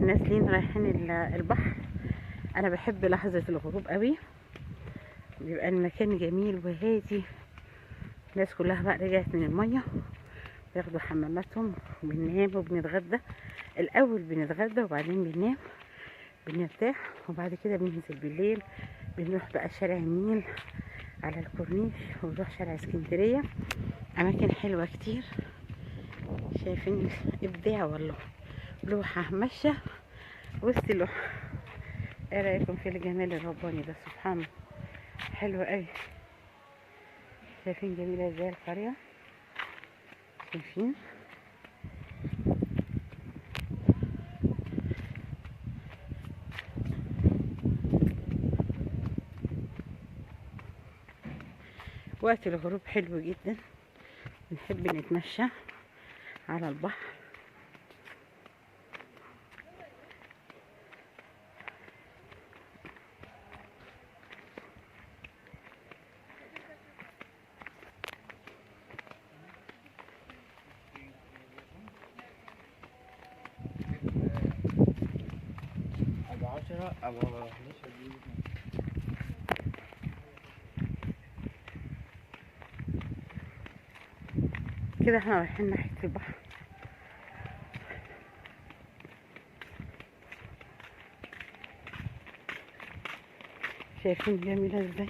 نازلين رايحين البحر. انا بحب لحظة الغروب قوي، بيبقى المكان جميل وهادي. الناس كلها بقى رجعت من المية، بياخدوا حماماتهم وبننام وبنتغدى. الاول بنتغدى وبعدين بننام بنرتاح، وبعد كده بننزل بالليل بنروح بقى شارع النيل على الكورنيش، ونروح شارع اسكندرية. اماكن حلوة كتير، شايفين ابداع والله. لوحة ماشية وسط لوحة. ايه رايكم في الجمال الرباني ده؟ سبحان الله، حلو قوي. شايفين جميلة ازاي القرية؟ شايفين وقت الغروب حلو جدا، بنحب نتمشى على البحر. أبو 10 أبو 11. كده احنا رايحين ناحية البحر. شايفين جميلة ازاي؟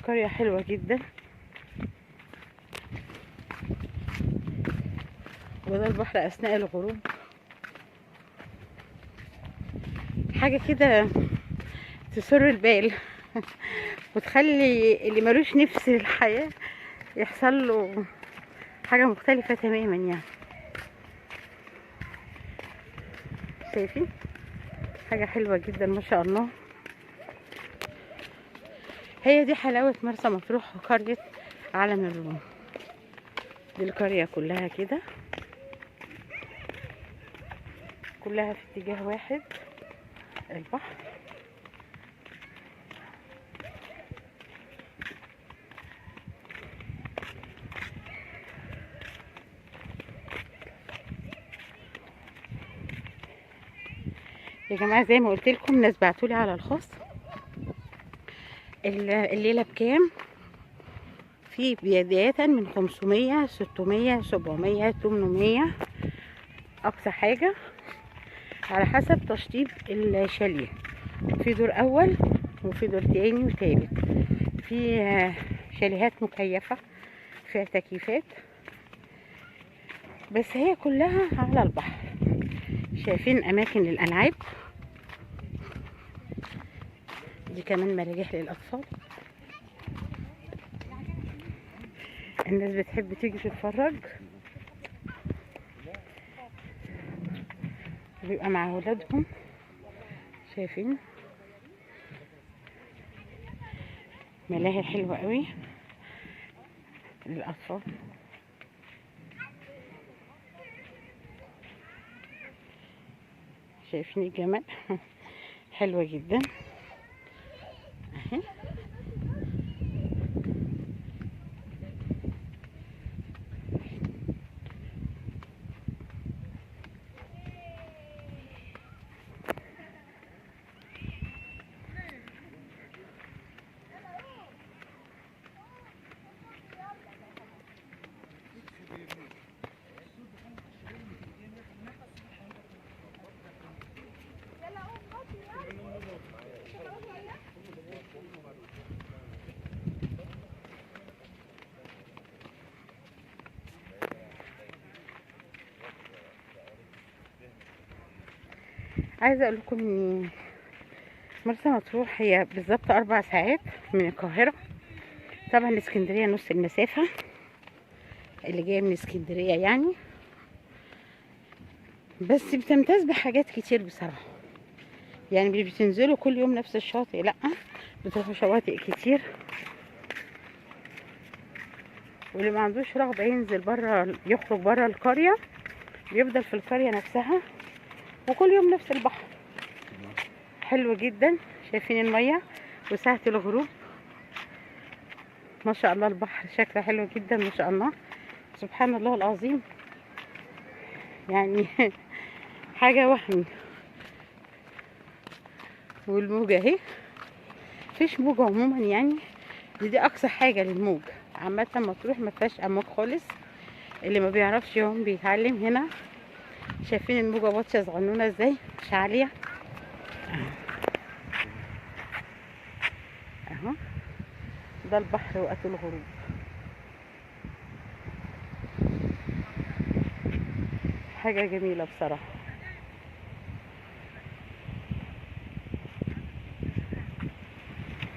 قرية حلوة جدا، وده البحر اثناء الغروب. حاجة كده تسر البال وتخلي اللي ملوش نفس الحياة يحصل له حاجة مختلفة تماما يعني. شايفين حاجة حلوة جدا ما شاء الله. هي دي حلاوة مرسى مطروح وقرية عالم الروم. دي القرية كلها كده، كلها في اتجاه واحد، البحر. يا جماعة زي ما قلت لكم، ناس بعتولي على الخاص الليلة بكام. في بداية من 500 600 700 800 اقصى حاجة، على حسب تشطيب الشاليه. في دور اول وفي دور تاني وتالت. في شاليهات مكيفة فيها تكييفات، بس هي كلها على البحر. شايفين اماكن الالعاب دي كمان، مراجيح للاطفال. الناس بتحب تيجي تتفرج، بيبقى مع ولادهم. شايفين ملاهي حلوة قوي للاطفال. شايفين الجمال؟ حلوة جدا اهي. عايزة اقول لكم ان مرسى مطروح هي بالظبط 4 ساعات من القاهرة. طبعا الاسكندرية نص المسافة، اللي جاية من اسكندرية يعني. بس بتمتاز بحاجات كتير بصراحة، يعني مش بتنزلوا كل يوم نفس الشاطئ، لا، بتروحوا شواطئ كتير. واللي ما عندوش رغبة ينزل برا، يخرج برا القرية، بيفضل في القرية نفسها، وكل يوم نفس البحر. حلو جدا. شايفين المية وساعة الغروب؟ ما شاء الله البحر شكله حلو جدا ما شاء الله، سبحان الله العظيم. يعني حاجة وهمي. والموجة اهي، مفيش موجة عموما يعني، دي اقصى حاجة للموج. عامة مطروح مفيهاش امواج خالص، اللي ما بيعرفش يعوم بيتعلم هنا. شايفين الموجة واطية صغنونة ازاي، مش عالية اهو. ده البحر وقت الغروب، حاجة جميلة بصراحة.